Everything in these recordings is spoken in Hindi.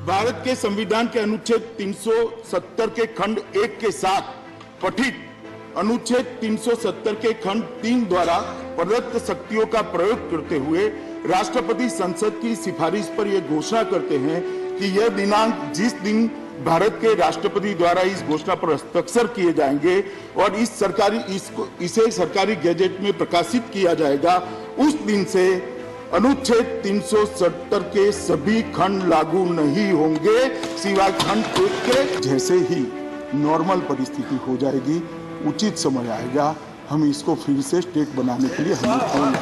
भारत के संविधान के अनुच्छेद 370 के खंड 1 के साथ पठित अनुच्छेद 370 के खंड 3 द्वारा प्रदत्त शक्तियों का प्रयोग करते हुए राष्ट्रपति संसद की सिफारिश पर यह घोषणा करते हैं कि यह दिनांक जिस दिन भारत के राष्ट्रपति द्वारा इस घोषणा पर हस्ताक्षर किए जाएंगे और इसे सरकारी गैजेट में प्रकाशित किया जाएगा, उस दिन से अनुच्छेद 370 के सभी खंड लागू नहीं होंगे सिवाय खंड 1 के। जैसे ही नॉर्मल परिस्थिति हो जाएगी, उचित समय आएगा, हम इसको फिर से स्टेट बनाने के लिए हम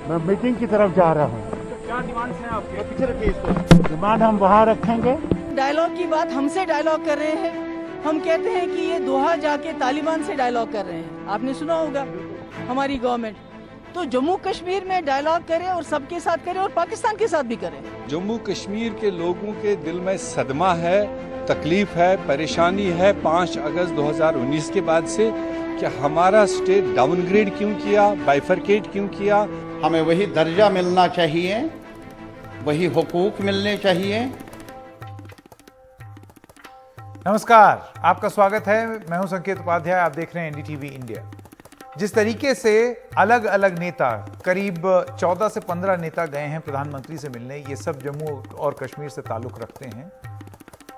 मैं मीटिंग की तरफ जा रहा हूँ। क्या डिमांड्स हैं आपके? पीछे रखिए इसको। डिमांड हम वहाँ रखेंगे। डायलॉग की बात हमसे डायलॉग कर रहे हैं। हम कहते हैं कि ये दोहा जाके तालिबान से डायलॉग कर रहे हैं। आपने सुना होगा हमारी गवर्नमेंट। तो जम्मू कश्मीर में डायलॉग करे और सबके साथ करे और पाकिस्तान के साथ भी करे। जम्मू कश्मीर के लोगों के दिल में सदमा है, तकलीफ है, परेशानी है 5 अगस्त 2019 के बाद से। क्या हमारा स्टेट डाउनग्रेड क्यों किया, बाइफरकेट क्यों किया? हमें वही दर्जा मिलना चाहिए, वही हुकूक मिलने चाहिए। नमस्कार, आपका स्वागत है। मैं हूं संकेत उपाध्याय, आप देख रहे हैं एनडीटीवी इंडिया। जिस तरीके से अलग अलग नेता, करीब 14 से 15 नेता गए हैं प्रधानमंत्री से मिलने, ये सब जम्मू और कश्मीर से ताल्लुक रखते हैं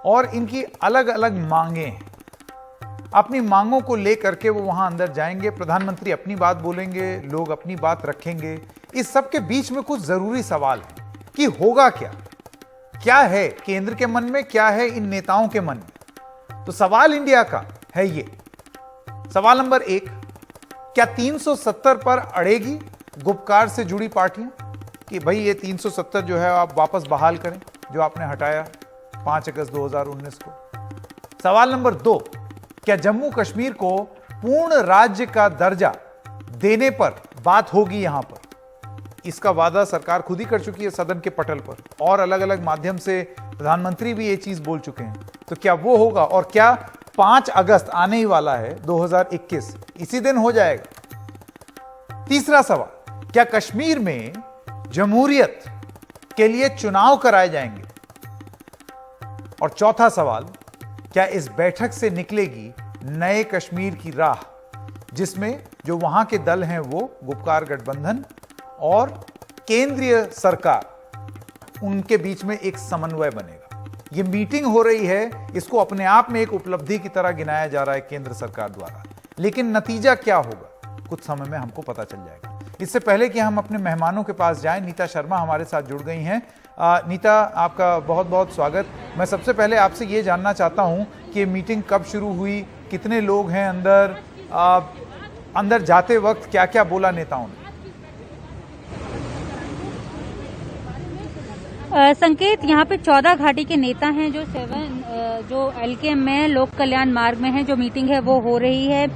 और इनकी अलग अलग मांगे हैं। अपनी मांगों को लेकर के वो वहां अंदर जाएंगे, प्रधानमंत्री अपनी बात बोलेंगे, लोग अपनी बात रखेंगे। इस सब के बीच में कुछ जरूरी सवाल है कि होगा क्या, क्या है केंद्र के मन में, क्या है इन नेताओं के मन में। तो सवाल इंडिया का है ये। सवाल नंबर 1, क्या 370 पर अड़ेगी गुपकार से जुड़ी पार्टियां कि भाई ये 370 जो है आप वापस बहाल करें, जो आपने हटाया 5 अगस्त 2019 को। सवाल नंबर 2, क्या जम्मू कश्मीर को पूर्ण राज्य का दर्जा देने पर बात होगी यहां पर? इसका वादा सरकार खुद ही कर चुकी है सदन के पटल पर और अलग अलग माध्यम से प्रधानमंत्री भी ये चीज बोल चुके हैं। तो क्या वो होगा और क्या 5 अगस्त आने ही वाला है 2021 इसी दिन हो जाएगा? तीसरा सवाल, क्या कश्मीर में जमहूरियत के लिए चुनाव कराए जाएंगे? और चौथा सवाल, क्या इस बैठक से निकलेगी नए कश्मीर की राह, जिसमें जो वहां के दल हैं वो गुपकार गठबंधन और केंद्रीय सरकार, उनके बीच में एक समन्वय बनेगा। ये मीटिंग हो रही है, इसको अपने आप में एक उपलब्धि की तरह गिनाया जा रहा है केंद्र सरकार द्वारा, लेकिन नतीजा क्या होगा कुछ समय में हमको पता चल जाएगा। इससे पहले कि हम अपने मेहमानों के पास जाएं, नीता शर्मा हमारे साथ जुड़ गई हैं। नीता, आपका बहुत बहुत स्वागत। मैं सबसे पहले आपसे ये जानना चाहता हूं कि ये मीटिंग कब शुरू हुई, कितने लोग हैं अंदर, अंदर जाते वक्त क्या क्या बोला नेताओं ने? संकेत, यहाँ पे 14 घाटी के नेता हैं जो एलकेएम में लोक कल्याण मार्ग में हैं। जो मीटिंग है वो हो रही है।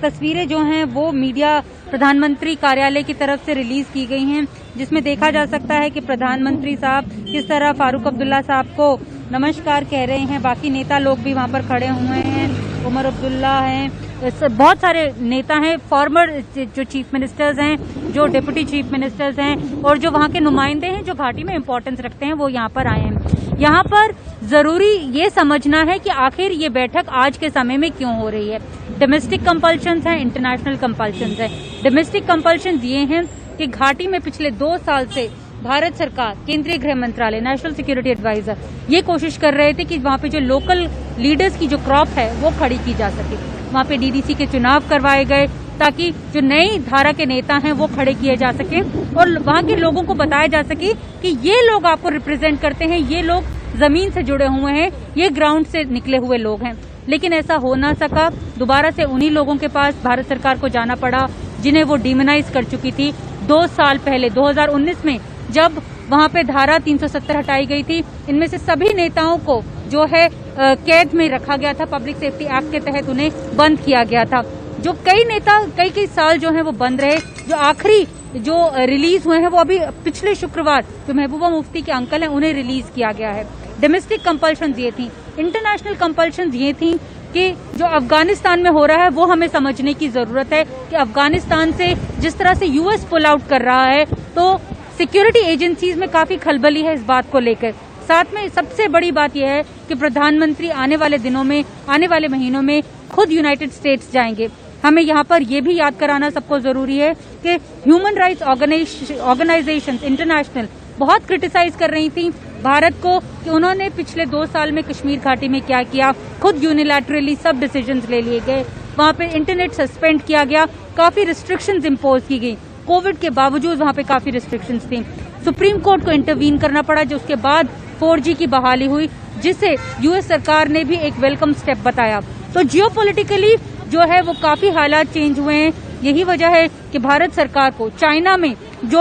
तस्वीरें जो हैं वो मीडिया प्रधानमंत्री कार्यालय की तरफ से रिलीज की गई हैं, जिसमें देखा जा सकता है कि प्रधानमंत्री साहब किस तरह फारूक अब्दुल्ला साहब को नमस्कार कह रहे हैं। बाकी नेता लोग भी वहां पर खड़े हुए हैं। उमर अब्दुल्ला हैं, बहुत सारे नेता हैं, फॉर्मर जो चीफ मिनिस्टर्स हैं, जो डिप्टी चीफ मिनिस्टर्स हैं और जो वहां के नुमाइंदे हैं जो घाटी में इंपॉर्टेंस रखते हैं, वो यहाँ पर आए हैं। यहाँ पर जरूरी ये समझना है कि आखिर ये बैठक आज के समय में क्यों हो रही है। डोमेस्टिक कंपल्शंस हैं, इंटरनेशनल कंपल्शंस हैं। डोमेस्टिक कंपल्शंस ये हैं कि घाटी में पिछले 2 साल से भारत सरकार, केंद्रीय गृह मंत्रालय, नेशनल सिक्योरिटी एडवाइजर ये कोशिश कर रहे थे कि वहाँ पे जो लोकल लीडर्स की जो क्रॉप है वो खड़ी की जा सके। वहाँ पे डीडीसी के चुनाव करवाए गए ताकि जो नई धारा के नेता हैं वो खड़े किए जा सके और वहाँ के लोगों को बताया जा सके कि ये लोग आपको रिप्रेजेंट करते हैं, ये लोग जमीन से जुड़े हुए हैं, ये ग्राउंड से निकले हुए लोग हैं। लेकिन ऐसा हो ना सका। दोबारा से उन्हीं लोगों के पास भारत सरकार को जाना पड़ा जिन्हें वो डिमोनाइज कर चुकी थी 2 साल पहले 2019 में, जब वहां पे धारा 370 हटाई गई थी। इनमें से सभी नेताओं को जो है कैद में रखा गया था। पब्लिक सेफ्टी एक्ट के तहत उन्हें बंद किया गया था। जो कई नेता कई साल जो है वो बंद रहे। जो आखिरी जो रिलीज हुए हैं वो अभी पिछले शुक्रवार जो महबूबा मुफ्ती के अंकल हैं उन्हें रिलीज किया गया है। डोमेस्टिक कंपल्शन ये थी, इंटरनेशनल कंपल्शन ये थी कि जो अफगानिस्तान में हो रहा है वो हमें समझने की जरूरत है कि अफगानिस्तान से जिस तरह से यूएस पुल आउट कर रहा है, तो सिक्योरिटी एजेंसीज में काफी खलबली है इस बात को लेकर। साथ में सबसे बड़ी बात यह है कि प्रधानमंत्री आने वाले दिनों में, आने वाले महीनों में खुद यूनाइटेड स्टेट्स जाएंगे। हमें यहाँ पर यह भी याद कराना सबको जरूरी है कि ह्यूमन राइट्स ऑर्गेनाइजेशंस इंटरनेशनल बहुत क्रिटिसाइज कर रही थी भारत को कि उन्होंने पिछले 2 साल में कश्मीर घाटी में क्या किया। खुद यूनिलैटरली सब डिसीजंस ले लिए गए, वहाँ पे इंटरनेट सस्पेंड किया गया, काफी रिस्ट्रिक्शंस इम्पोज की गई। कोविड के बावजूद वहाँ पे काफी रिस्ट्रिक्शंस थी। सुप्रीम कोर्ट को इंटरवीन करना पड़ा, जो उसके बाद 4G की बहाली हुई, जिसे यूएस सरकार ने भी एक वेलकम स्टेप बताया। तो जियोपॉलिटिकली जो है वो काफी हालात चेंज हुए हैं। यही वजह है कि भारत सरकार को चाइना में जो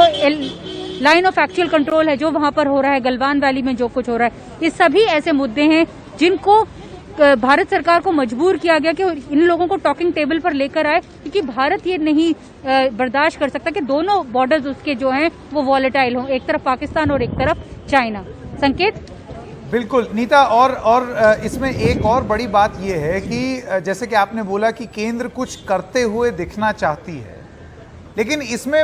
लाइन ऑफ एक्चुअल कंट्रोल है, जो वहां पर हो रहा है, गलवान वैली में जो कुछ हो रहा है, ये सभी ऐसे मुद्दे हैं जिनको भारत सरकार को मजबूर किया गया कि इन लोगों को टॉकिंग टेबल पर लेकर आए, क्योंकि भारत ये नहीं बर्दाश्त कर सकता कि दोनों बॉर्डर्स उसके जो हैं वो वॉलेटाइल हों, एक तरफ पाकिस्तान और एक तरफ चाइना। संकेत? बिल्कुल नीता, और इसमें एक और बड़ी बात यह है कि जैसे कि आपने बोला कि केंद्र कुछ करते हुए दिखना चाहती है, लेकिन इसमें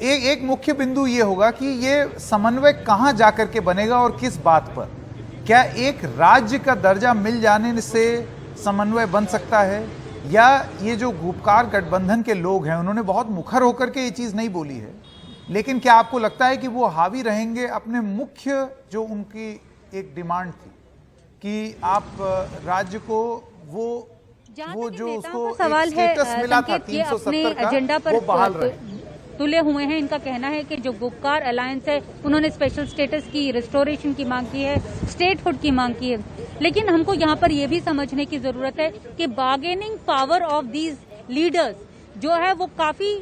एक मुख्य बिंदु ये होगा कि ये समन्वय कहां जाकर के बनेगा और किस बात पर। क्या एक राज्य का दर्जा मिल जाने से समन्वय बन सकता है, या ये जो गुपकार गठबंधन के लोग हैं उन्होंने बहुत मुखर होकर के ये चीज़ नहीं बोली है, लेकिन क्या आपको लगता है कि वो हावी रहेंगे अपने मुख्य जो उनकी एक डिमांड थी कि आप राज्य को वो जो उसको सवाल है स्टेटस मिला था 370 का एजेंडा पर वो बहाल रहे तुले हुए हैं। इनका कहना है कि जो गुपकार अलायंस है उन्होंने स्पेशल स्टेटस की, रिस्टोरेशन की मांग की है, स्टेटहुड की मांग की है, लेकिन हमको यहाँ पर यह भी समझने की जरूरत है कि bargaining power of these leaders जो है वो काफी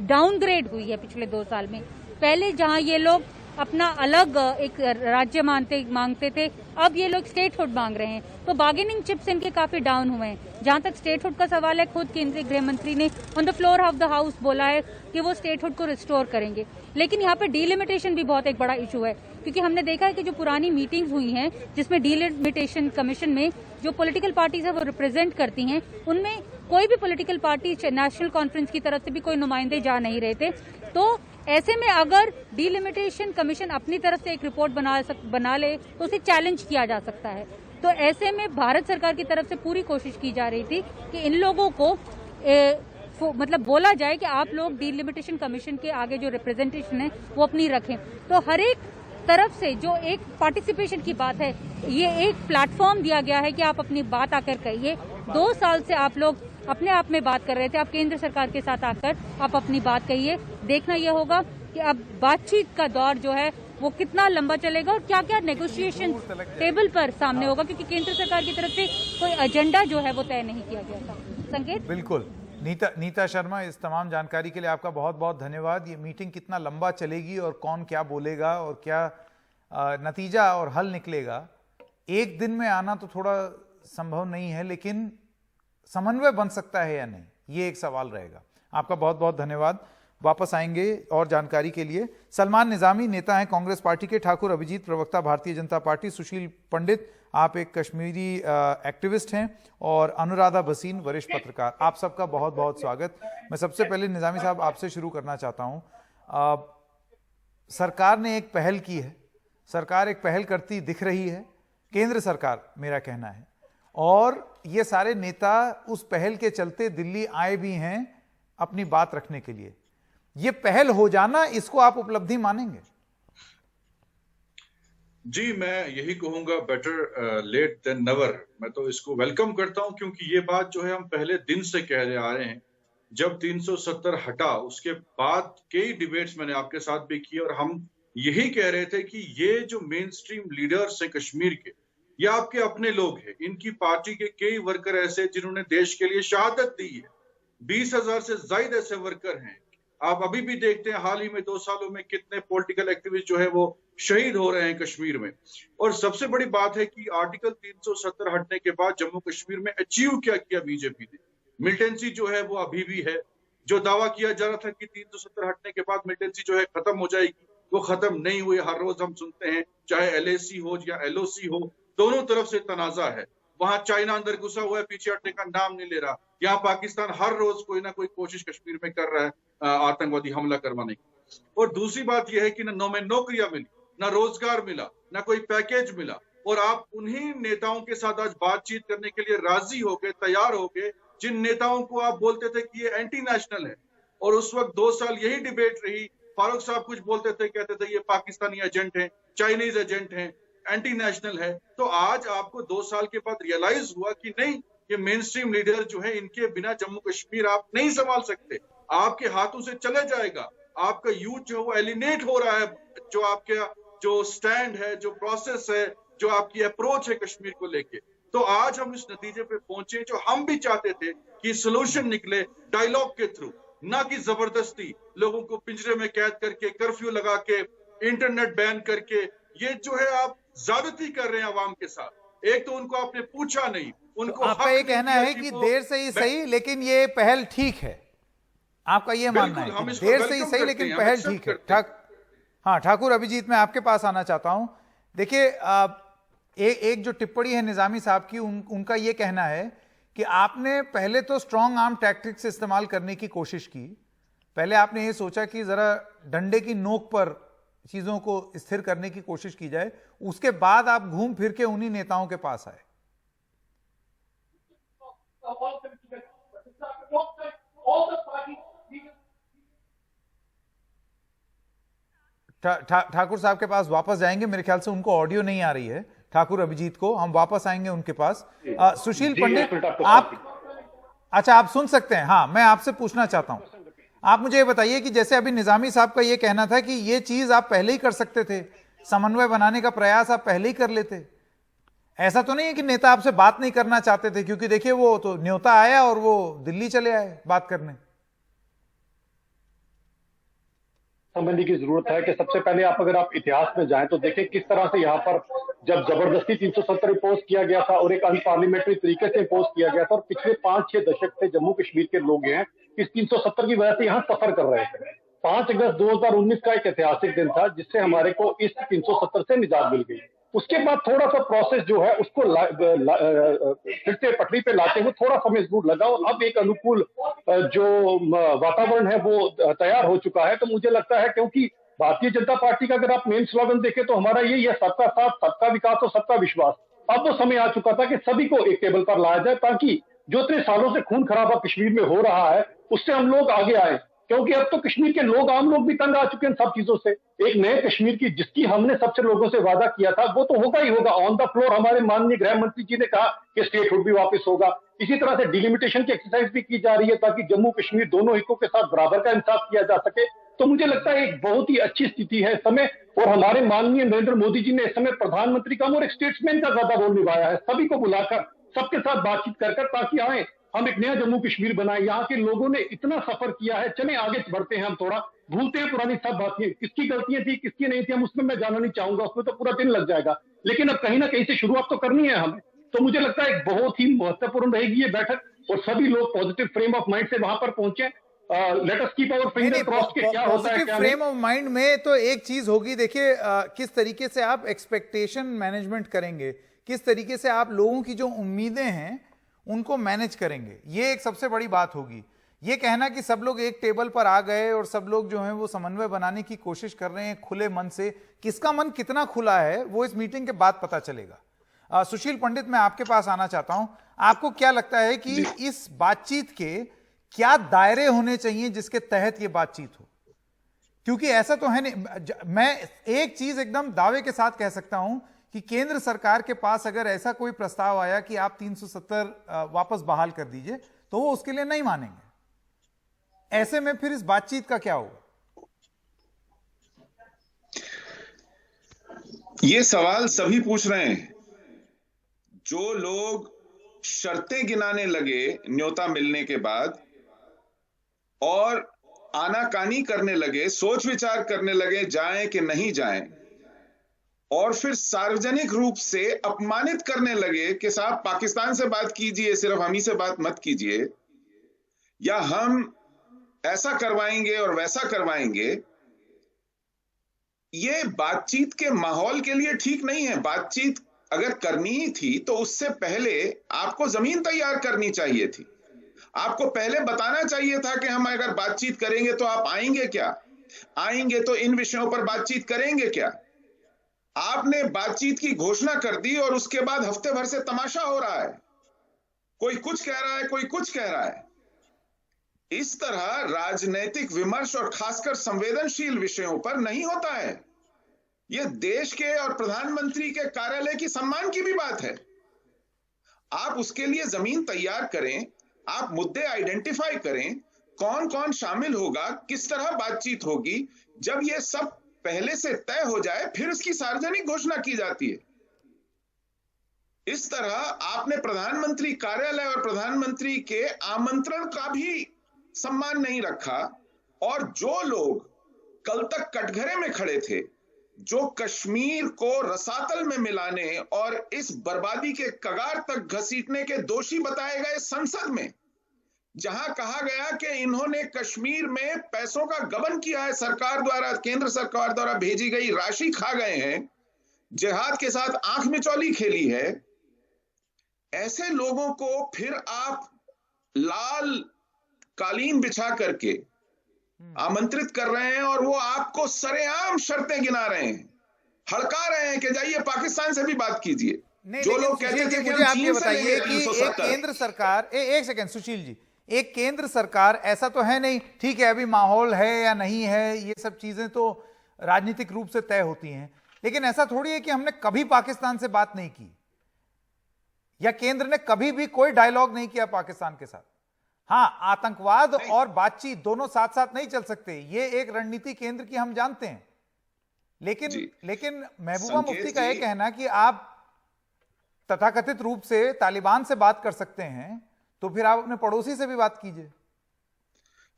डाउनग्रेड हुई है पिछले 2 साल में। पहले जहाँ ये लोग अपना अलग एक राज्य मांगते थे, अब ये लोग स्टेटहुड मांग रहे हैं, तो बार्गेनिंग चिप्स इनके काफी डाउन हुए हैं। जहां तक स्टेटहुड का सवाल है, खुद केंद्रीय गृह मंत्री ने on the floor of the house बोला है कि वो स्टेटहुड को रिस्टोर करेंगे, लेकिन यहाँ पे डीलिमिटेशन भी बहुत एक बड़ा इशू है, क्योंकि हमने देखा है कि जो पुरानी मीटिंग्स हुई हैं जिसमें डीलिमिटेशन कमीशन में जो पॉलिटिकल पार्टीज है वो रिप्रेजेंट करती हैं, उनमें कोई भी पॉलिटिकल पार्टी नेशनल कॉन्फ्रेंस की तरफ से भी कोई नुमाइंदे जा नहीं रहे थे। तो ऐसे में अगर डीलिमिटेशन कमीशन अपनी तरफ से एक रिपोर्ट बना ले तो उसे चैलेंज किया जा सकता है। तो ऐसे में भारत सरकार की तरफ से पूरी कोशिश की जा रही थी कि इन लोगों को मतलब बोला जाए कि आप लोग डीलिमिटेशन कमीशन के आगे जो रिप्रेजेंटेशन है वो अपनी रखें। तो हर एक तरफ से जो एक पार्टिसिपेशन की बात है, ये एक प्लेटफॉर्म दिया गया है कि आप अपनी बात आकर कहिए। 2 साल से आप लोग अपने आप में बात कर रहे थे, आप केंद्र सरकार के साथ आकर आप अपनी बात कहिए। देखना यह होगा कि अब बातचीत का दौर जो है वो कितना लंबा चलेगा और क्या क्या नेगोशिएशन टेबल पर सामने होगा, क्योंकि केंद्र सरकार की तरफ से कोई एजेंडा जो है वो तय नहीं किया गया था। संकेत? बिल्कुल नीता शर्मा, इस तमाम जानकारी के लिए आपका बहुत बहुत धन्यवाद। ये मीटिंग कितना लंबा चलेगी और कौन क्या बोलेगा और क्या नतीजा और हल निकलेगा, एक दिन में आना तो थोड़ा संभव नहीं है, लेकिन समन्वय बन सकता है या नहीं, ये एक सवाल रहेगा। आपका बहुत बहुत धन्यवाद। वापस आएंगे और जानकारी के लिए। सलमान निजामी नेता हैं कांग्रेस पार्टी के, ठाकुर अभिजीत प्रवक्ता भारतीय जनता पार्टी, सुशील पंडित आप एक कश्मीरी एक्टिविस्ट हैं, और अनुराधा भसीन वरिष्ठ पत्रकार। आप सबका बहुत बहुत स्वागत। मैं सबसे पहले निजामी साहब आपसे शुरू करना चाहता हूं। सरकार ने एक पहल की है, सरकार एक पहल करती दिख रही है, केंद्र सरकार मेरा कहना है, और ये सारे नेता उस पहल के चलते दिल्ली आए भी हैं अपनी बात रखने के लिए। ये पहल हो जाना, इसको आप उपलब्धि मानेंगे? जी, मैं यही कहूंगा, बेटर लेट देन नेवर। मैं तो इसको वेलकम करता हूं, क्योंकि ये बात जो है हम पहले दिन से कह रहे आ रहे हैं। जब 370 हटा उसके बाद कई डिबेट्स मैंने आपके साथ भी किए, और हम यही कह रहे थे कि ये जो मेन स्ट्रीम लीडर्स हैं कश्मीर के, ये आपके अपने लोग हैं। इनकी पार्टी के कई वर्कर ऐसे जिन्होंने देश के लिए शहादत दी है, 20,000 से ज्यादा ऐसे वर्कर हैं। आप अभी भी देखते हैं हाल ही में 2 सालों में कितने पॉलिटिकल एक्टिविस्ट जो है वो शहीद हो रहे हैं कश्मीर में। और सबसे बड़ी बात है कि आर्टिकल 370 हटने के बाद जम्मू कश्मीर में अचीव क्या किया बीजेपी ने। मिलिटेंसी जो है वो अभी भी है। जो दावा किया जा रहा था कि 370 हटने के बाद मिलिटेंसी जो है खत्म हो जाएगी, वो खत्म नहीं हुई। हर रोज हम सुनते हैं, चाहे LAC हो या LOC हो, दोनों तरफ से तनाजा है। वहां चाइना अंदर घुसा हुआ है, पीछे हटने का नाम नहीं ले रहा। यहाँ पाकिस्तान हर रोज कोई ना कोई कोशिश कश्मीर में कर रहा है आतंकवादी हमला करवाने की। और दूसरी बात यह है कि न नौकरियां मिली, न रोजगार मिला, न कोई पैकेज मिला, और आप उन्हीं नेताओं के साथ आज बातचीत करने के लिए राजी हो गए, तैयार हो गए, जिन नेताओं को आप बोलते थे कि ये एंटी नेशनल है। और उस वक्त 2 साल यही डिबेट रही, फारूक साहब कुछ बोलते थे, कहते थे ये पाकिस्तानी एजेंट हैं, चाइनीज एजेंट हैं, एंटी नेशनल है। तो आज आपको 2 साल के बाद रियलाइज हुआ कि नहीं, ये मेन स्ट्रीम लीडर जो है, इनके बिना जम्मू कश्मीर आप नहीं संभाल सकते, आपके हाथों से चले जाएगा, आपका यूथ जो है वो एलिनेट हो रहा है, जो आपका जो स्टैंड है, जो प्रोसेस है, जो आपकी अप्रोच है कश्मीर को लेके। तो आज हम इस नतीजे पे पहुंचे जो हम भी चाहते थे कि सोल्यूशन निकले डायलॉग के थ्रू, ना कि जबरदस्ती लोगों को पिंजरे में कैद करके, कर्फ्यू लगा के, इंटरनेट बैन करके। ये जो है आप ज्यादती कर रहे हैं आवाम के साथ। एक तो उनको आपने पूछा नहीं, उनको तो आपका ये कहना है कि देर से ही सही लेकिन ये पहल ठीक है, आपका ये मानना है कि देर से ही सही लेकिन पहल ठीक है। हाँ, ठाकुर अभिजीत, मैं आपके पास आना चाहता हूं। देखिए, एक जो टिप्पणी है निजामी साहब की, उनका ये कहना है कि आपने पहले तो स्ट्रॉन्ग आर्म टैक्टिक्स इस्तेमाल करने की कोशिश की, पहले आपने ये सोचा कि जरा डंडे की नोक पर चीजों को स्थिर करने की कोशिश की जाए, उसके बाद आप घूम फिर के उन्हीं नेताओं के पास आए। ठाकुर साहब के पास वापस जाएंगे, मेरे ख्याल से उनको ऑडियो नहीं आ रही है, ठाकुर अभिजीत को, हम वापस आएंगे उनके पास। सुशील पंडित, अच्छा आप सुन सकते हैं? हाँ, मैं आपसे पूछना चाहता हूं, आप मुझे ये बताइए कि जैसे अभी निजामी साहब का ये कहना था कि ये चीज आप पहले ही कर सकते थे, समन्वय बनाने का प्रयास आप पहले ही कर लेते, ऐसा तो नहीं है कि नेता आपसे बात नहीं करना चाहते थे? क्योंकि देखिए, वो तो न्योता आया और वो दिल्ली चले आए बात करने। समझने की जरूरत है कि सबसे पहले अगर आप इतिहास में जाएं तो देखें किस तरह से यहाँ पर जब जबरदस्ती 370 इम्पोज किया गया था और एक अनपार्लियामेंट्री तरीके से इम्पोज किया गया था, और पिछले 5-6 दशक से जम्मू कश्मीर के लोग हैं इस 370 की वजह से यहाँ सफर कर रहे थे। 5 अगस्त 2019 का एक ऐतिहासिक दिन था जिससे हमारे को इस 370 से निजात मिल गई। उसके बाद थोड़ा सा प्रोसेस जो है उसको फिर से पटरी पे लाते हुए थोड़ा समय जरूर लगा, और अब एक अनुकूल जो वातावरण है वो तैयार हो चुका है। तो मुझे लगता है, क्योंकि भारतीय जनता पार्टी का अगर आप मेन स्लोगन देखें तो हमारा ये है सबका साथ, सबका विकास और सबका विश्वास। अब वो समय आ चुका था कि सभी को एक टेबल पर लाया जाए, ताकि जो इतने सालों से खून खराबा कश्मीर में हो रहा है उससे हम लोग आगे आए, क्योंकि अब तो कश्मीर के लोग, आम लोग भी तंग आ चुके हैं सब चीजों से। एक नए कश्मीर की जिसकी हमने सबसे लोगों से वादा किया था वो तो होगा ही होगा। ऑन द फ्लोर हमारे माननीय गृह मंत्री जी ने कहा कि स्टेटहुड भी वापस होगा। इसी तरह से डिलिमिटेशन की एक्सरसाइज भी की जा रही है ताकि जम्मू कश्मीर दोनों हिस्सों के साथ बराबर का इंसाफ किया जा सके। तो मुझे लगता है एक बहुत ही अच्छी स्थिति है इस समय, और हमारे माननीय नरेंद्र मोदी जी ने इस समय प्रधानमंत्री का और एक स्टेट्समैन का ज्यादा रोल निभाया है, सभी को बुलाकर सबके साथ बातचीत कर ताकि आए हम एक नया जम्मू कश्मीर बनाए। यहाँ के लोगों ने इतना सफर किया है, चले आगे बढ़ते हैं, हम थोड़ा भूलते हैं पुरानी सब बातें, किसकी गलतियां थी किसकी नहीं थी हम उसमें मैं जाना नहीं चाहूंगा, उसमें तो पूरा दिन लग जाएगा, लेकिन अब कहीं ना कहीं से शुरुआत तो करनी है हमें। तो मुझे लगता है एक बहुत ही महत्वपूर्ण रहेगी ये बैठक, और सभी लोग पॉजिटिव फ्रेम ऑफ माइंड से वहां पर पहुंचे। Let us keep our finger crossed के क्या होता है, फ्रेम ऑफ माइंड में तो एक चीज होगी, देखिए किस तरीके से आप एक्सपेक्टेशन मैनेजमेंट करेंगे, किस तरीके से आप लोगों की जो उम्मीदें हैं उनको मैनेज करेंगे, ये एक सबसे बड़ी बात होगी। ये कहना कि सब लोग एक टेबल पर आ गए और सब लोग जो हैं वो समन्वय बनाने की कोशिश कर रहे हैं खुले मन से, किसका मन कितना खुला है वो इस मीटिंग के बाद पता चलेगा। सुशील पंडित, मैं आपके पास आना चाहता हूं, आपको क्या लगता है कि इस बातचीत के क्या दायरे होने चाहिए जिसके तहत ये बातचीत हो? क्योंकि ऐसा तो है नहीं, मैं एक चीज एकदम दावे के साथ कह सकता हूं कि केंद्र सरकार के पास अगर ऐसा कोई प्रस्ताव आया कि आप 370 वापस बहाल कर दीजिए तो वो उसके लिए नहीं मानेंगे। ऐसे में फिर इस बातचीत का क्या होगा? ये सवाल सभी पूछ रहे हैं। जो लोग शर्तें गिनाने लगे न्योता मिलने के बाद और आनाकानी करने लगे, सोच विचार करने लगे जाएं कि नहीं जाएं, और फिर सार्वजनिक रूप से अपमानित करने लगे कि साहब पाकिस्तान से बात कीजिए, सिर्फ हम ही से बात मत कीजिए, या हम ऐसा करवाएंगे और वैसा करवाएंगे, ये बातचीत के माहौल के लिए ठीक नहीं है। बातचीत अगर करनी ही थी तो उससे पहले आपको जमीन तैयार करनी चाहिए थी। आपको पहले बताना चाहिए था कि हम अगर बातचीत करेंगे तो आप आएंगे क्या, आएंगे तो इन विषयों पर बातचीत करेंगे क्या? आपने बातचीत की घोषणा कर दी और उसके बाद हफ्ते भर से तमाशा हो रहा है, कोई कुछ कह रहा है, कोई कुछ कह रहा है। इस तरह राजनैतिक विमर्श और खासकर संवेदनशील विषयों पर नहीं होता है। यह देश के और प्रधानमंत्री के कार्यालय की सम्मान की भी बात है। आप उसके लिए जमीन तैयार करें, आप मुद्दे आइडेंटिफाई करें, कौन कौन शामिल होगा, किस तरह बातचीत होगी। जब यह सब पहले से तय हो जाए फिर उसकी सार्वजनिक घोषणा की जाती है। इस तरह आपने प्रधानमंत्री कार्यालय और प्रधानमंत्री के आमंत्रण का भी सम्मान नहीं रखा। और जो लोग कल तक कटघरे में खड़े थे, जो कश्मीर को रसातल में मिलाने और इस बर्बादी के कगार तक घसीटने के दोषी बताए गए संसद में, जहां कहा गया कि इन्होंने कश्मीर में पैसों का गबन किया है, सरकार द्वारा, केंद्र सरकार द्वारा भेजी गई राशि खा गए हैं, जिहाद के साथ आंख मिचौली खेली है, ऐसे लोगों को फिर आप लाल कालीन बिछा करके आमंत्रित कर रहे हैं और वो आपको सरेआम शर्तें गिना रहे हैं, हड़का रहे हैं कि जाइए पाकिस्तान से भी बात कीजिए। जो लोग कहते थे कि आप ये बताइए कि एक केंद्र सरकार, एक सेकंड सुशील जी, एक केंद्र सरकार, ऐसा तो है नहीं, ठीक है अभी माहौल है या नहीं है, ये सब चीजें तो राजनीतिक रूप से तय होती हैं, लेकिन ऐसा थोड़ी है कि हमने कभी पाकिस्तान से बात नहीं की या केंद्र ने कभी भी कोई डायलॉग नहीं किया पाकिस्तान के साथ। हाँ, आतंकवाद और बातचीत दोनों साथ साथ नहीं चल सकते, ये एक रणनीति केंद्र की हम जानते हैं, लेकिन महबूबा मुफ्ती का यह कहना कि आप तथाकथित रूप से तालिबान से बात कर सकते हैं, तो फिर आप अपने पड़ोसी से भी बात कीजिए।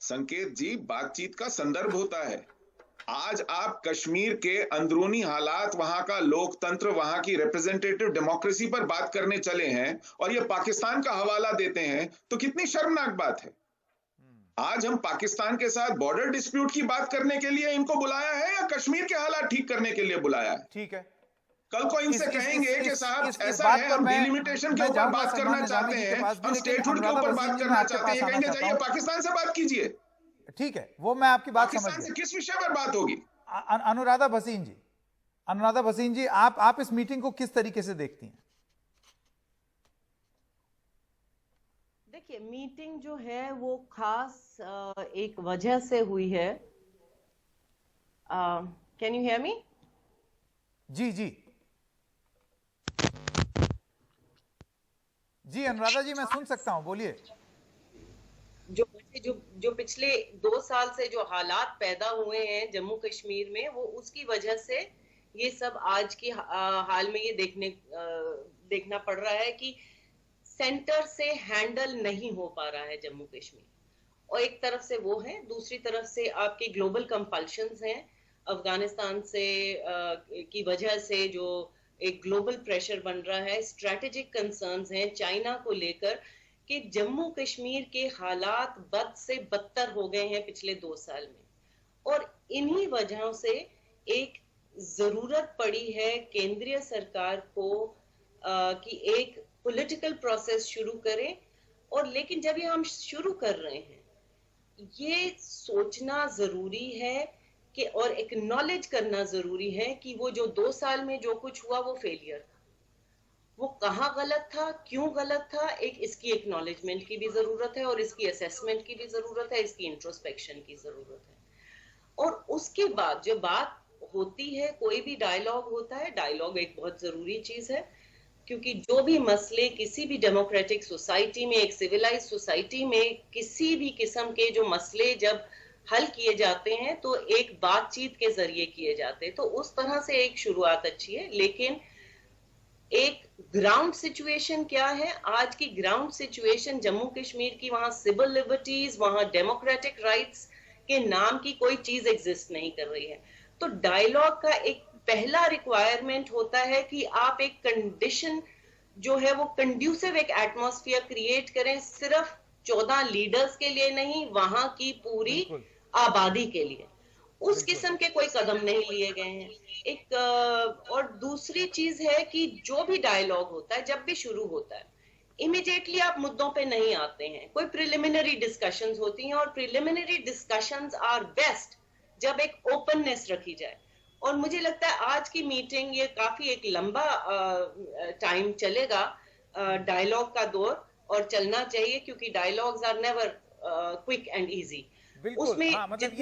संकेत जी, बातचीत का संदर्भ होता है। आज आप कश्मीर के अंदरूनी हालात, वहां का लोकतंत्र, वहां की रिप्रेजेंटेटिव डेमोक्रेसी पर बात करने चले हैं और ये पाकिस्तान का हवाला देते हैं, तो कितनी शर्मनाक बात है। आज हम पाकिस्तान के साथ बॉर्डर डिस्प्यूट की बात करने के लिए इनको बुलाया है या कश्मीर के हालात ठीक करने के लिए बुलाया है? ठीक है, कल को इनसे कहेंगे कि साहब ऐसा है, हम डिलिमिटेशन के ऊपर बात करना चाहते हैं, हम स्टेटहुड के ऊपर बात करना चाहते हैं, कहेंगे जाइए पाकिस्तान से बात कीजिए। ठीक है, वो मैं आपकी बात समझ गया। किस विषय पर बात होगी? अनुराधा भसीन जी, आप इस मीटिंग को किस तरीके से देखती हैं? देखिए, मीटिंग जो है वो खास एक वजह से हुई है। Can you hear me? जी अनुराधा जी, मैं सुन सकता हूं, बोलिए। जो पिछले 2 साल से जो हालात पैदा हुए हैं जम्मू कश्मीर में, वो उसकी वजह से ये सब आज की हाल में ये देखना पड़ रहा है कि सेंटर से हैंडल नहीं हो पा रहा है जम्मू कश्मीर। और एक तरफ से वो है, दूसरी तरफ से आपके ग्लोबल कंपल्शंस हैं अफगानिस्तान से की वजह से, जो एक ग्लोबल प्रेशर बन रहा है, स्ट्रेटेजिक कंसर्न्स हैं चाइना को लेकर कि जम्मू कश्मीर के हालात बद से बदतर हो गए हैं पिछले 2 साल में। और इन्हीं वजहों से एक जरूरत पड़ी है केंद्रीय सरकार को कि एक पॉलिटिकल प्रोसेस शुरू करें। और लेकिन जब ये हम शुरू कर रहे हैं, ये सोचना जरूरी है कि और एक्नॉलेज करना जरूरी है कि वो जो 2 साल में जो कुछ हुआ वो फेलियर था, वो कहाँ गलत था, क्यों गलत था, एक इसकी एक्नॉलेजमेंट की भी जरूरत है और इसकी असेसमेंट की भी जरूरत है, इसकी इंट्रोस्पेक्शन की जरूरत है। और उसके बाद जो बात होती है, कोई भी डायलॉग होता है, डायलॉग एक बहुत जरूरी चीज है, क्योंकि जो भी मसले किसी भी डेमोक्रेटिक सोसाइटी में, एक सिविलाइज सोसाइटी में किसी भी किस्म के जो मसले जब हल किए जाते हैं तो एक बातचीत के जरिए किए जाते हैं, तो उस तरह से एक शुरुआत अच्छी है। लेकिन एक ग्राउंड सिचुएशन क्या है? आज की ग्राउंड सिचुएशन जम्मू कश्मीर की, वहां सिविल लिबर्टीज, वहां डेमोक्रेटिक राइट्स के नाम की कोई चीज एग्जिस्ट नहीं कर रही है। तो डायलॉग का एक पहला रिक्वायरमेंट होता है कि आप एक कंडीशन जो है वो कंड्यूसिव एक एटमॉस्फेयर क्रिएट करें, सिर्फ 14 लीडर्स के लिए नहीं, वहां की पूरी आबादी के लिए। उस किस्म के कोई कदम नहीं लिए गए हैं। एक और दूसरी चीज है कि जो भी डायलॉग होता है, जब भी शुरू होता है, इमीडिएटली आप मुद्दों पे नहीं आते हैं, कोई प्रिलिमिनरी डिस्कशंस होती हैं, और प्रिलिमिनरी डिस्कशंस आर बेस्ट जब एक ओपननेस रखी जाए। और मुझे लगता है आज की मीटिंग ये काफी एक लंबा टाइम चलेगा, डायलॉग का दौर, और चलना चाहिए, क्योंकि dialogues are never quick and easy. बिल्कुल, हाँ, मतलब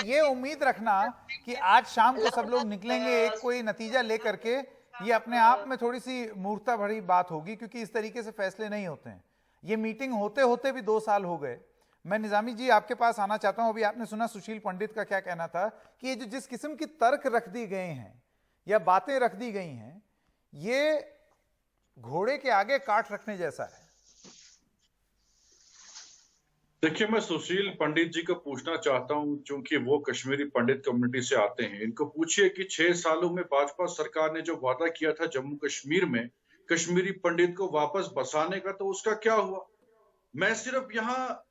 ये उम्मीद रखना कि आज शाम को सब लोग निकलेंगे एक कोई नतीजा लेकर के, ये अपने आप में थोड़ी सी मूर्खता भरी बात होगी, क्योंकि इस तरीके से फैसले नहीं होते हैं। ये मीटिंग होते होते भी 2 साल हो गए। मैं निजामी जी आपके पास आना चाहता हूं। अभी आपने सुना सुशील पंडित का क्या कहना था कि ये जो जिस किस्म की तर्क रख दी गए हैं या बातें रख दी गई हैं, ये घोड़े के आगे काट रखने जैसा है। देखिए, मैं सुशील पंडित जी को पूछना चाहता हूं, क्योंकि वो कश्मीरी पंडित कम्युनिटी से आते हैं। इनको पूछिए कि 6 सालों में भाजपा सरकार ने जो वादा किया था जम्मू कश्मीर में कश्मीरी पंडित को वापस बसाने का, तो उसका क्या हुआ? मैं सिर्फ यहाँ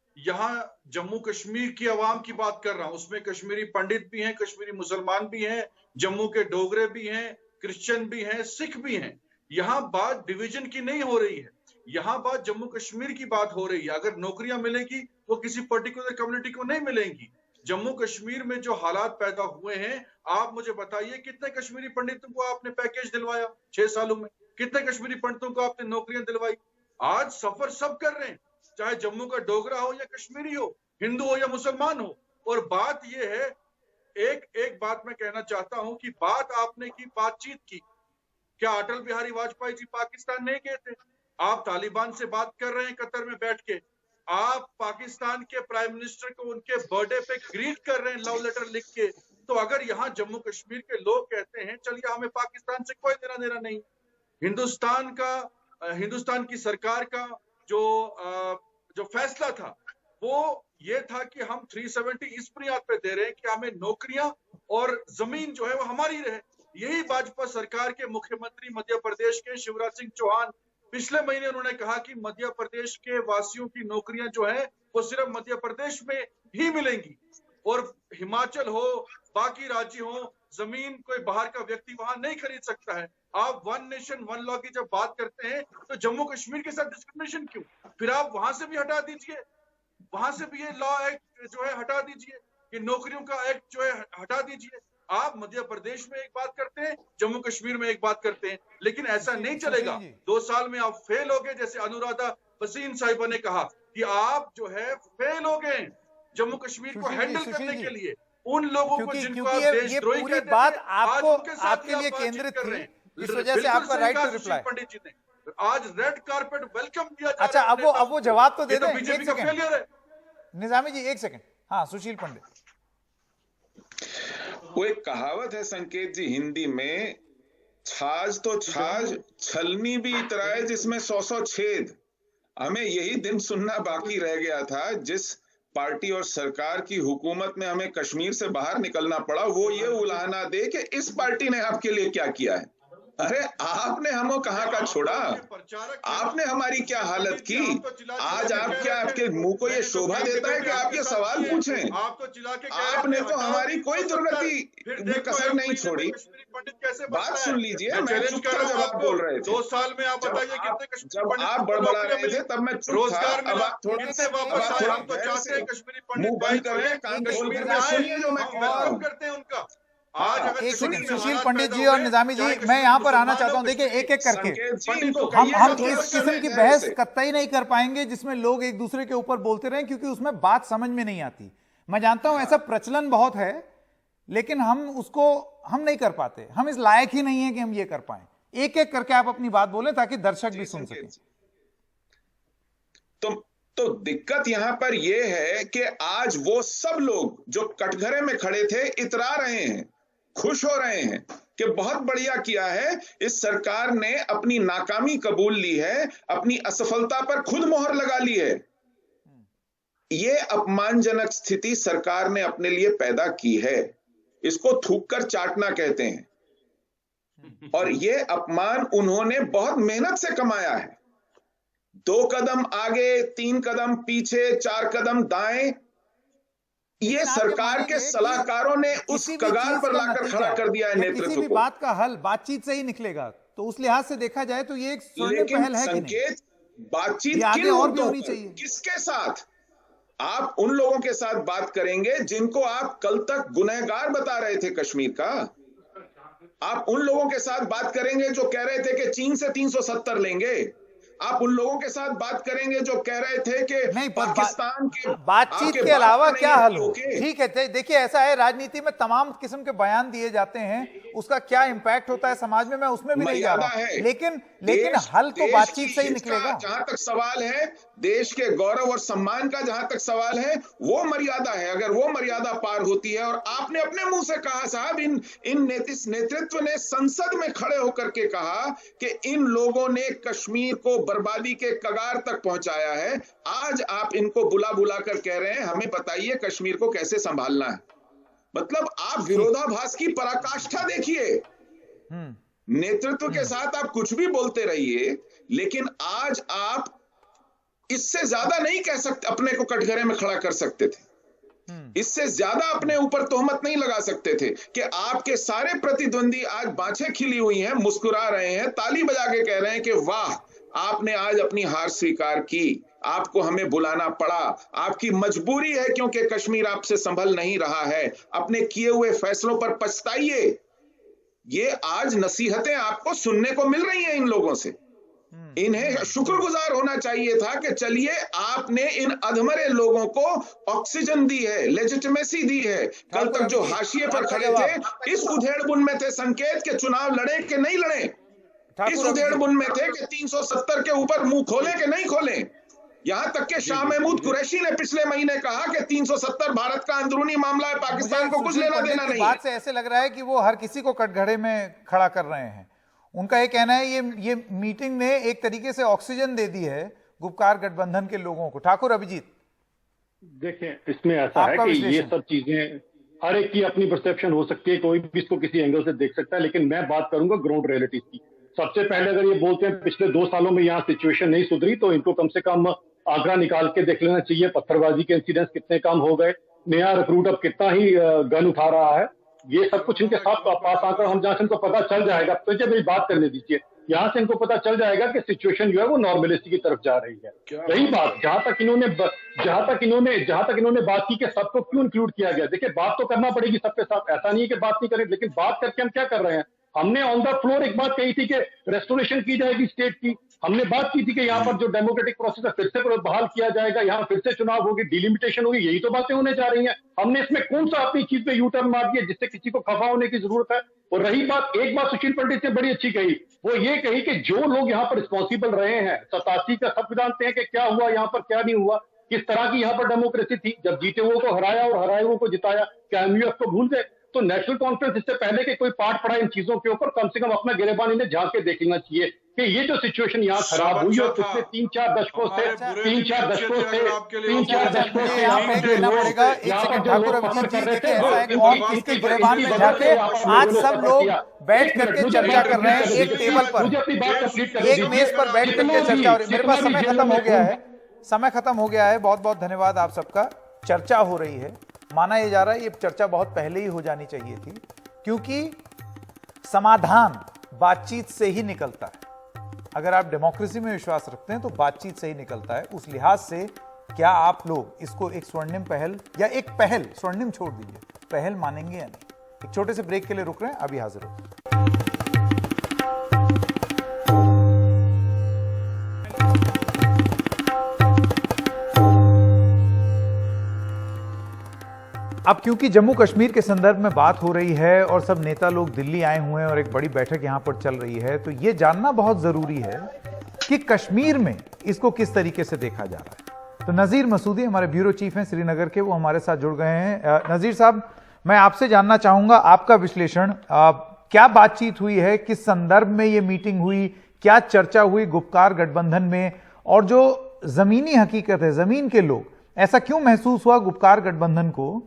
जम्मू कश्मीर की आवाम की बात कर रहा हूं। उसमें कश्मीरी पंडित भी हैं, कश्मीरी मुसलमान भी हैं, जम्मू के डोगरे भी हैं, क्रिश्चियन भी हैं, सिख भी हैं। यहाँ बात डिवीजन की नहीं हो रही है, यहाँ बात जम्मू कश्मीर की बात हो रही है। अगर नौकरियां मिलेगी वो किसी पर्टिकुलर कम्युनिटी को नहीं मिलेंगी। जम्मू कश्मीर में जो हालात पैदा हुए हैं, आप मुझे बताइए कितने कश्मीरी पंडितों को आपने पैकेज दिलवाया 6 सालों में? कितने कश्मीरी पंडितों को आपने नौकरियां दिलवाई? आज सफर सब कर रहे हैं, चाहे जम्मू का डोगरा हो या कश्मीरी हो, हिंदू हो या मुसलमान हो। और बात यह है, एक बात मैं कहना चाहता हूं कि बात आपने की बातचीत की, क्या अटल बिहारी वाजपेयी जी पाकिस्तान नहीं गए थे? आप तालिबान से बात कर रहे हैं कतर में बैठ के, आप पाकिस्तान के प्राइम मिनिस्टर को उनके बर्थडे पे ग्रीट कर रहे हैं लव लेटर लिख के। तो अगर यहाँ जम्मू कश्मीर के लोग कहते हैं चलिए हमें पाकिस्तान से कोई लेना देना नहीं, हिंदुस्तान की सरकार का जो फैसला था वो ये था कि हम 370 इस बुनियाद पे दे रहे हैं कि हमें नौकरियां और जमीन जो है वो हमारी रहे। यही भाजपा सरकार के मुख्यमंत्री मध्य प्रदेश के शिवराज सिंह चौहान पिछले महीने उन्होंने कहा कि मध्य प्रदेश के वासियों की नौकरियां जो है वो सिर्फ मध्य प्रदेश में ही मिलेंगी, और हिमाचल हो, बाकी राज्य हो, जमीन कोई बाहर का व्यक्ति वहां नहीं खरीद सकता है। आप 1 नेशन 1 लॉ की जब बात करते हैं तो जम्मू कश्मीर के साथ डिस्क्रिमिनेशन क्यों? फिर आप वहां से भी हटा दीजिए, वहां से भी ये लॉ एक्ट जो है हटा दीजिए, कि नौकरियों का एक्ट जो है हटा दीजिए। आप मध्य प्रदेश में एक बात करते हैं, जम्मू कश्मीर में एक बात करते हैं, लेकिन ऐसा नहीं चलेगा। 2 साल में आप फेल हो गए, जैसे अनुराधा भसीन साहिबा ने कहा कि आप जो है फेल हो गए जम्मू कश्मीर को हैंडल करने के लिए। उन लोगों को जिनको आप देशद्रोही कहते थे, बात आज उनके साथ आपके लिए केंद्रित थी, इस वजह से आपका राइट टू रिप्लाई। पंडित जी ने आज रेड कारपेट वेलकम दिया जा अच्छा, अब वो जवाब तो दे दें। बीजेपी का फेलियर है। निजामी जी 1 सेकंड। हाँ, सुशील पंडित। वो एक कहावत है संकेत जी हिंदी में, छाछ तो छाछ, छलनी भी इतराए जिसमें 100 छेद। हमें यही दिन सुनना बाकी रह गया था, जिस पार्टी और सरकार की हुकूमत में हमें कश्मीर से बाहर निकलना पड़ा, वो ये उलाहना दे कि इस पार्टी ने आपके लिए क्या किया है। अरे आपने हमें कहां का छोड़ा, आपने हमारी क्या हालत की। आज आपके मुंह को ये शोभा देता है कि आप ये सवाल पूछें। आपने तो हमारी कोई दुर्गति कसर नहीं छोड़ी। बात सुन लीजिए, मैं चुप था जब आप बोल रहे थे। 2 साल में आप बताइए कितने जब आप बड़बड़ा रहे थे तब मैं चुप था। अब आप थोड़ा मुंह बंद कर रहे हैं, कान खोल कर सुनिए जो मैं कह रहा हूं। करते हैं उनका। एक सेकंड, सुशील पंडित जी और निजामी जी, मैं यहाँ पर आना चाहता हूँ। देखिए, एक एक करके हम इस किस्म की बहस कतई नहीं कर पाएंगे जिसमें लोग एक दूसरे के ऊपर बोलते रहें, क्योंकि उसमें बात समझ में नहीं आती। मैं जानता हूं ऐसा प्रचलन बहुत है, लेकिन हम नहीं कर पाते। हम इस लायक ही नहीं है कि हम ये कर पाए। एक एक करके आप अपनी बात बोलें ताकि दर्शक भी सुन सकें। तो दिक्कत यहां पर यह है कि आज वो सब लोग जो कटघरे में खड़े थे इतरा रहे हैं, खुश हो रहे हैं कि बहुत बढ़िया किया है, इस सरकार ने अपनी नाकामी कबूल ली है, अपनी असफलता पर खुद मोहर लगा ली है। ये अपमानजनक स्थिति सरकार ने अपने लिए पैदा की है, इसको थूक कर चाटना कहते हैं। और ये अपमान उन्होंने बहुत मेहनत से कमाया है। 2 कदम आगे, 3 कदम पीछे, 4 कदम दाएं, ये सरकार के सलाहकारों ने उस कगार पर लाकर खड़ा कर दिया है नेतृत्व को। किसी भी बात का हल बातचीत से ही निकलेगा, तो उस लिहाज से देखा जाए तो ये एक स्वर्णिम पहल है कि नहीं? बातचीत आगे और भी होनी चाहिए। किसके साथ? आप उन लोगों के साथ बात करेंगे जिनको आप कल तक गुनहगार बता रहे थे कश्मीर का। आप उन लोगों के साथ बात करेंगे जो कह रहे थे कि चीन से 370 लेंगे। आप उन लोगों के साथ बात करेंगे जो कह रहे थे कि नहीं, पाकिस्तान के बातचीत के अलावा क्या हल हो? ठीक है, देखिए ऐसा है, राजनीति में तमाम किस्म के बयान दिए जाते हैं, उसका क्या इंपैक्ट होता है समाज में, मैं उसमें भी नहीं जा रहा हूं, लेकिन हल तो बातचीत से ही निकलेगा। जहां तक सवाल है, देश के गौरव और सम्मान का जहां तक सवाल है, वो मर्यादा है। अगर वो मर्यादा पार होती है, और आपने अपने मुंह से कहा साहब, इन नेतृत्व ने संसद में खड़े होकर के कहा कि इन लोगों ने कश्मीर को बर्बादी के कगार तक पहुंचाया है। आज आप इनको बुला बुला कर कह रहे हैं हमें बताइए कश्मीर को कैसे संभालना है। मतलब आप विरोधाभास की पराकाष्ठा देखिए। नेतृत्व के साथ आप कुछ भी बोलते रहिए, लेकिन आज आप इससे ज्यादा नहीं कह सकते, अपने को कटघरे में खड़ा कर सकते थे, इससे ज्यादा अपने ऊपर तोहमत नहीं लगा सकते थे कि आपके सारे प्रतिद्वंदी आज बाँछें खिली हुई हैं, मुस्कुरा रहे हैं, ताली बजा के कह रहे हैं कि वाह, आपने आज अपनी हार स्वीकार की, आपको हमें बुलाना पड़ा, आपकी मजबूरी है क्योंकि कश्मीर आपसे संभल नहीं रहा है, अपने किए हुए फैसलों पर पछताइए। ये आज नसीहतें आपको सुनने को मिल रही हैं इन लोगों से। इन्हें शुक्रगुजार होना चाहिए था कि चलिए आपने इन अधमरे लोगों को ऑक्सीजन दी है, लेजिटिमेसी दी है। कल तक जो हाशिए पर खड़े थे, इस उधेड़बुन में थे संकेत के चुनाव लड़े कि नहीं लड़े, इस उधेड़बुन में थे कि 370 के ऊपर मुंह खोले कि नहीं खोले। यहां तक कि शाह महमूद कुरैशी ने पिछले महीने कहा कि 370 भारत का अंदरूनी मामला है, पाकिस्तान को कुछ लेना देना नहीं। बात से ऐसे लग रहा है कि वो हर किसी को कटघरे में खड़ा कर रहे हैं। उनका ये कहना है ये मीटिंग ने एक तरीके से ऑक्सीजन दे दी है गुपकार गठबंधन के लोगों को। ठाकुर अभिजीत, देखें इसमें ऐसा है कि ये सब चीजें हर एक की अपनी परसेप्शन हो सकती है, कोई भी इसको किसी एंगल से देख सकता है, लेकिन मैं बात करूंगा ग्राउंड रियलिटी की। सबसे पहले अगर ये बोलते हैं पिछले 2 सालों में यहाँ सिचुएशन नहीं सुधरी, तो इनको कम से कम आंकड़ा निकाल के देख लेना चाहिए, पत्थरबाजी के इंसिडेंट्स कितने कम हो गए, नया रिक्रूट अब कितना ही गन उठा रहा है, ये सब कुछ इनके साथ पास आकर हम जहां से इनको पता चल जाएगा। तो जब मेरी बात करने दीजिए, यहाँ से इनको पता चल जाएगा कि सिचुएशन जो है वो नॉर्मलिटी की तरफ जा रही है। रही बात जहां तक इन्होंने बात की कि सबको क्यों इंक्लूड किया गया, देखिए बात तो करना पड़ेगी सबके साथ, ऐसा नहीं है कि बात नहीं करें, लेकिन बात करके हम क्या कर रहे हैं। हमने ऑन द फ्लोर एक बात कही थी कि रेस्टोरेशन की जाएगी स्टेट की, हमने बात की थी कि यहाँ पर जो डेमोक्रेटिक प्रोसेस है फिर से बहाल किया जाएगा, यहाँ फिर से चुनाव होगी, डिलिमिटेशन होगी, यही तो बातें होने जा रही हैं। हमने इसमें कौन सा अपनी चीज पे यू टर्न मार दिया जिससे किसी को खफा होने की जरूरत है। और रही बात, एक बात सुशील पंडित ने बड़ी अच्छी कही, वो ये कही कि जो लोग यहाँ पर रिस्पॉन्सिबल रहे हैं, 87 का सब जानते हैं कि क्या हुआ यहाँ पर, क्या नहीं हुआ, किस तरह की यहाँ पर डेमोक्रेसी थी, जब जीते हुए को हराया और हराए हुए को जिताया, क्या एमयूएफ को भूल गए। तो नेशनल कॉन्फ्रेंस इससे पहले कि कोई पाठ पढ़ा इन चीजों के ऊपर, कम से कम अपना गिरेबान इन्हें झांक के देख लेना चाहिए कि ये जो सिचुएशन यहाँ खराब हुई है पिछले 3-4 दशकों से आज सब लोग बैठ करके चर्चा कर रहे हैं एक टेबल पर, एक मेज पर बैठ करके चर्चा हो रही है। मेरे पास समय खत्म हो गया है। बहुत बहुत धन्यवाद आप सबका। चर्चा हो रही है, माना यह जा रहा है ये चर्चा बहुत पहले ही हो जानी चाहिए थी, क्योंकि समाधान बातचीत से ही निकलता है। अगर आप डेमोक्रेसी में विश्वास रखते हैं तो बातचीत से ही निकलता है। उस लिहाज से क्या आप लोग इसको एक स्वर्णिम पहल या एक पहल, स्वर्णिम छोड़ दीजिए, पहल मानेंगे या नहीं? एक छोटे से ब्रेक के लिए रुक रहे हैं, अभी हाजिर हो। अब क्योंकि जम्मू कश्मीर के संदर्भ में बात हो रही है और सब नेता लोग दिल्ली आए हुए हैं और एक बड़ी बैठक यहां पर चल रही है, तो यह जानना बहुत जरूरी है कि कश्मीर में इसको किस तरीके से देखा जा रहा है। तो नजीर मसूदी हमारे ब्यूरो चीफ हैं श्रीनगर के, वो हमारे साथ जुड़ गए हैं। नजीर साहब, मैं आपसे जानना चाहूंगा आपका विश्लेषण, क्या बातचीत हुई है, किस संदर्भ में यह मीटिंग हुई, क्या चर्चा हुई गुपकार गठबंधन में, और जो जमीनी हकीकत है, जमीन के लोग, ऐसा क्यों महसूस हुआ गुपकार गठबंधन को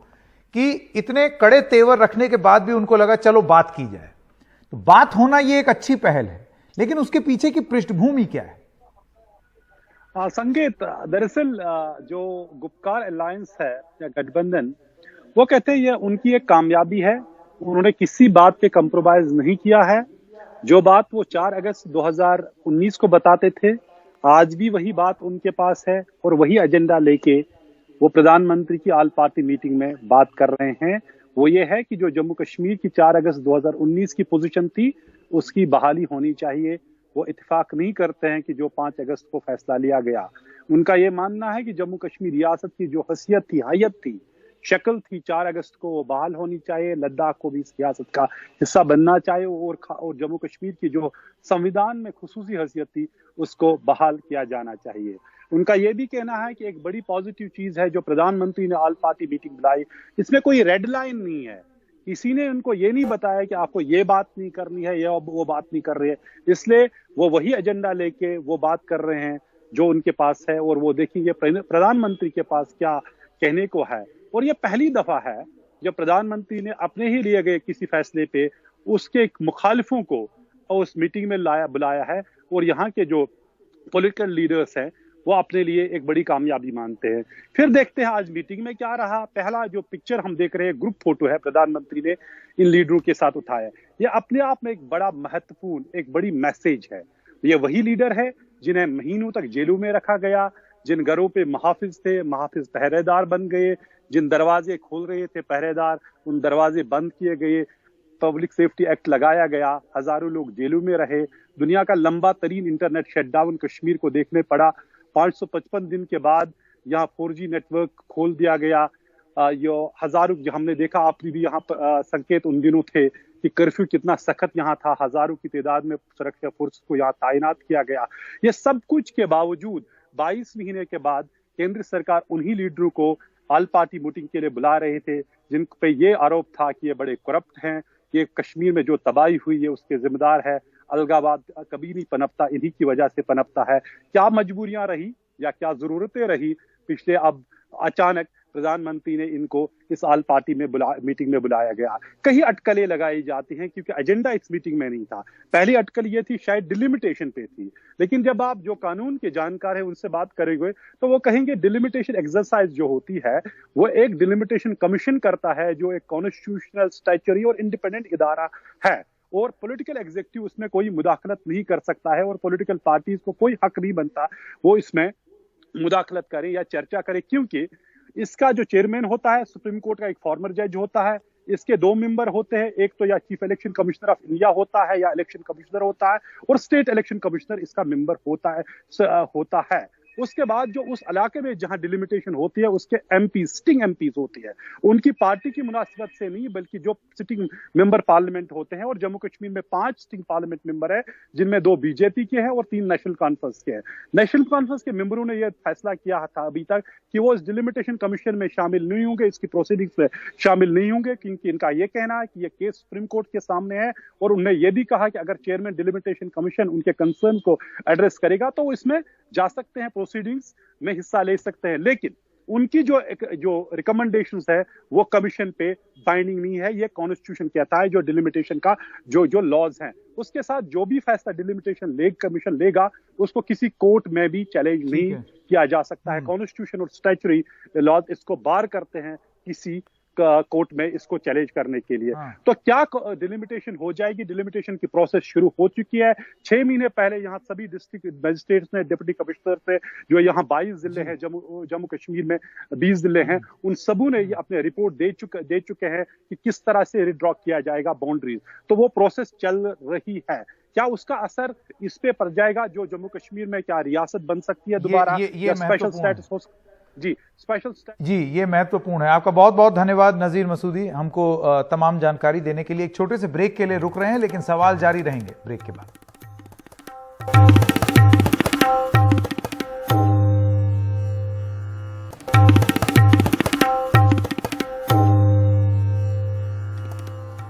कि इतने कड़े तेवर रखने के बाद भी उनको लगा चलो बात की जाए। तो बात होना ये एक अच्छी पहल है, लेकिन उसके पीछे की पृष्ठभूमि क्या है? संकेत, दरअसल जो गुपकार अलायंस है या गठबंधन, वो कहते हैं ये उनकी एक कामयाबी है। उन्होंने किसी बात पे कंप्रोमाइज नहीं किया है। जो बात वो 4 अगस्त 2019 को बताते थे, आज भी वही बात उनके पास है और वही एजेंडा लेके वो प्रधानमंत्री की ऑल पार्टी मीटिंग में बात कर रहे हैं वो ये है कि जो जम्मू कश्मीर की 4 अगस्त 2019 की पोजीशन थी उसकी बहाली होनी चाहिए। वो इत्तेफाक नहीं करते हैं कि जो 5 अगस्त को फैसला लिया गया। उनका ये मानना है कि जम्मू कश्मीर रियासत की जो हैसियत थी, हैयत थी, शक्ल थी 4 अगस्त को वो बहाल होनी चाहिए। लद्दाख को भी इस रियासत का हिस्सा बनना चाहिए और जम्मू कश्मीर की जो संविधान में खुसूसी हैसियत थी उसको बहाल किया जाना चाहिए। उनका ये भी कहना है कि एक बड़ी पॉजिटिव चीज है जो प्रधानमंत्री ने ऑल पार्टी मीटिंग बुलाई, इसमें कोई रेड लाइन नहीं है। किसी ने उनको ये नहीं बताया कि आपको ये बात नहीं करनी है या वो बात नहीं कर रही है, इसलिए वो वही एजेंडा लेके वो बात कर रहे हैं जो उनके पास है और वो देखेंगे प्रधानमंत्री के पास क्या कहने को है। और ये पहली दफा है जब प्रधानमंत्री ने अपने ही लिए गए किसी फैसले पे उसके मुखालिफों को उस मीटिंग में बुलाया है और यहाँ के जो पॉलिटिकल लीडर्स हैं वो अपने लिए एक बड़ी कामयाबी मानते हैं। फिर देखते हैं आज मीटिंग में क्या रहा। पहला जो पिक्चर हम देख रहे हैं ग्रुप फोटो है प्रधानमंत्री ने इन लीडरों के साथ उठाया। ये अपने आप में एक बड़ा महत्वपूर्ण एक बड़ी मैसेज है। ये वही लीडर है जिन्हें महीनों तक जेलों में रखा गया, जिन घरों पे महाफिज थे, महाफिज पहरेदार बन गए, जिन दरवाजे खोल रहे थे पहरेदार उन दरवाजे बंद किए गए, पब्लिक सेफ्टी एक्ट लगाया गया, हजारों लोग जेलों में रहे। दुनिया का लंबा तरीन इंटरनेट शटडाउन कश्मीर को देखने पड़ा। 555 दिन के बाद यहाँ 4G नेटवर्क खोल दिया गया। यो हजारों हमने देखा, आपने भी यहाँ संकेत उन दिनों थे कि कर्फ्यू कितना सख्त यहाँ था, हजारों की तादाद में सुरक्षा फोर्स को यहाँ तैनात किया गया। ये सब कुछ के बावजूद 22 महीने के बाद केंद्र सरकार उन्हीं लीडरों को ऑल पार्टी मीटिंग के लिए बुला रहे थे जिन पे ये आरोप था कि ये बड़े करप्ट हैं, ये कश्मीर में जो तबाही हुई है उसके जिम्मेदार है। अलगावाद कभी नहीं पनपता, इन्हीं की वजह से पनपता है। क्या मजबूरियां रही या क्या जरूरतें रही पिछले, अब अचानक प्रधानमंत्री ने इनको इस ऑल पार्टी में मीटिंग में बुलाया गया। कई अटकलें लगाई जाती हैं क्योंकि एजेंडा इस मीटिंग में नहीं था। पहली अटकल ये थी शायद डिलिमिटेशन पे थी, लेकिन जब आप जो कानून के जानकार है उनसे बात करेंगे तो वो कहेंगे डिलिमिटेशन एक्सरसाइज जो होती है वो एक डिलिमिटेशन कमीशन करता है जो एक कॉन्स्टिट्यूशनल, स्टैच्यूटरी और इंडिपेंडेंट इदारा है और पॉलिटिकल एग्जीक्यूटिव उसमें कोई मुदाखलत नहीं कर सकता है और पॉलिटिकल पार्टीज को कोई हक नहीं बनता वो इसमें मुदाखलत करें या चर्चा करें, क्योंकि इसका जो चेयरमैन होता है सुप्रीम कोर्ट का एक फॉर्मर जज होता है, इसके 2 मेंबर होते हैं, एक तो या chief election commissioner of India होता है या इलेक्शन कमिश्नर होता है और स्टेट इलेक्शन कमिश्नर इसका मेंबर होता है। उसके बाद जो उस इलाके में जहां डिलिमिटेशन होती है उसके एमपी, सिटिंग एमपीज होती है, उनकी पार्टी की मुनासिबत से नहीं बल्कि जो सिटिंग मेंबर पार्लियामेंट होते हैं। और जम्मू कश्मीर में 5 सिटिंग पार्लियामेंट मेंबर है जिनमें 2 बीजेपी के हैं और 3 नेशनल कॉन्फ्रेंस के हैं। नेशनल कॉन्फ्रेंस के मेंबरों ने यह फैसला किया था अभी तक कि वो इस डिलिमिटेशन कमीशन में शामिल नहीं होंगे, इसकी प्रोसीडिंग्स में शामिल नहीं होंगे, क्योंकि इनका यह कहना है कि यह केस सुप्रीम कोर्ट के सामने है और उन्होंने यह भी कहा कि अगर चेयरमैन डिलिमिटेशन कमीशन उनके कंसर्न को एड्रेस करेगा तो वो इसमें जा सकते हैं, प्रोसीडिंग्स में हिस्सा ले सकते हैं। लेकिन उनकी जो रिकमेंडेशंस है वो कमीशन पे बाइंडिंग नहीं है। ये कॉन्स्टिट्यूशन कहता है जो डिलिमिटेशन का जो लॉज हैं उसके साथ जो भी फैसला डिलिमिटेशन कमीशन लेगा उसको किसी कोर्ट में भी चैलेंज नहीं किया जा सकता है। कॉन्स्टिट्यूशन और स्टैच्यूटरी लॉज इसको बार करते हैं किसी कोर्ट में इसको चैलेंज करने के लिए। तो क्या डिलिमिटेशन हो जाएगी? डिलिमिटेशन की प्रोसेस शुरू हो चुकी है। 6 महीने पहले यहाँ सभी डिस्ट्रिक्ट मजिस्ट्रेट्स ने, डिप्टी कमिश्नर से, जो यहाँ 22 जिले हैं जम्मू कश्मीर में 20 जिले हैं, उन सबों ने ये अपने रिपोर्ट दे चुके हैं कि किस तरह से रिड्रॉ किया जाएगा बाउंड्रीज। तो वो प्रोसेस चल रही है। क्या उसका असर इस पे पड़ जाएगा जो जम्मू कश्मीर में क्या रियासत बन सकती है दोबारा या स्पेशल स्टेटस हो? जी, स्पेशल जी, ये महत्वपूर्ण है। आपका बहुत बहुत धन्यवाद नजीर मसूदी, हमको तमाम जानकारी देने के लिए। एक छोटे से ब्रेक के लिए रुक रहे हैं लेकिन सवाल जारी रहेंगे ब्रेक के बाद।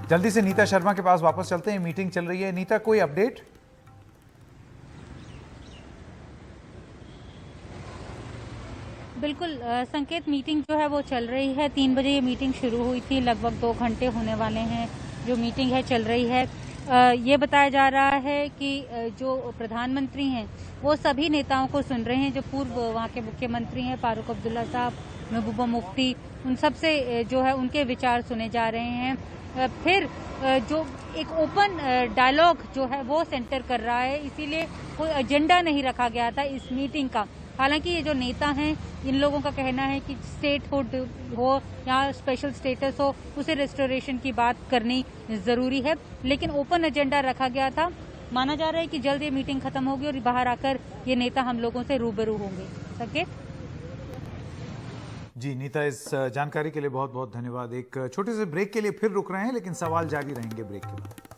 जल्दी से नीता शर्मा के पास वापस चलते हैं। मीटिंग चल रही है। नीता, कोई अपडेट? बिल्कुल संकेत, मीटिंग जो है वो चल रही है। 3 बजे ये मीटिंग शुरू हुई थी, लगभग 2 घंटे होने वाले हैं जो मीटिंग है चल रही है। ये बताया जा रहा है कि जो प्रधानमंत्री हैं वो सभी नेताओं को सुन रहे हैं। जो पूर्व वहाँ के मुख्यमंत्री हैं फारूक अब्दुल्ला साहब, महबूबा मुफ्ती, उन सब से जो है उनके विचार सुने जा रहे हैं। फिर जो एक ओपन डायलॉग जो है वो सेंटर कर रहा है, इसीलिए कोई एजेंडा नहीं रखा गया था इस मीटिंग का। हालांकि ये जो नेता हैं, इन लोगों का कहना है कि स्टेटहुड हो या स्पेशल स्टेटस हो, उसे रेस्टोरेशन की बात करनी जरूरी है, लेकिन ओपन एजेंडा रखा गया था। माना जा रहा है कि जल्द ये मीटिंग खत्म होगी और बाहर आकर ये नेता हम लोगों से रूबरू होंगे। संकेत जी, नीता, इस जानकारी के लिए बहुत बहुत धन्यवाद। एक छोटे से ब्रेक के लिए फिर रुक रहे हैं, लेकिन सवाल जारी रहेंगे ब्रेक के बाद।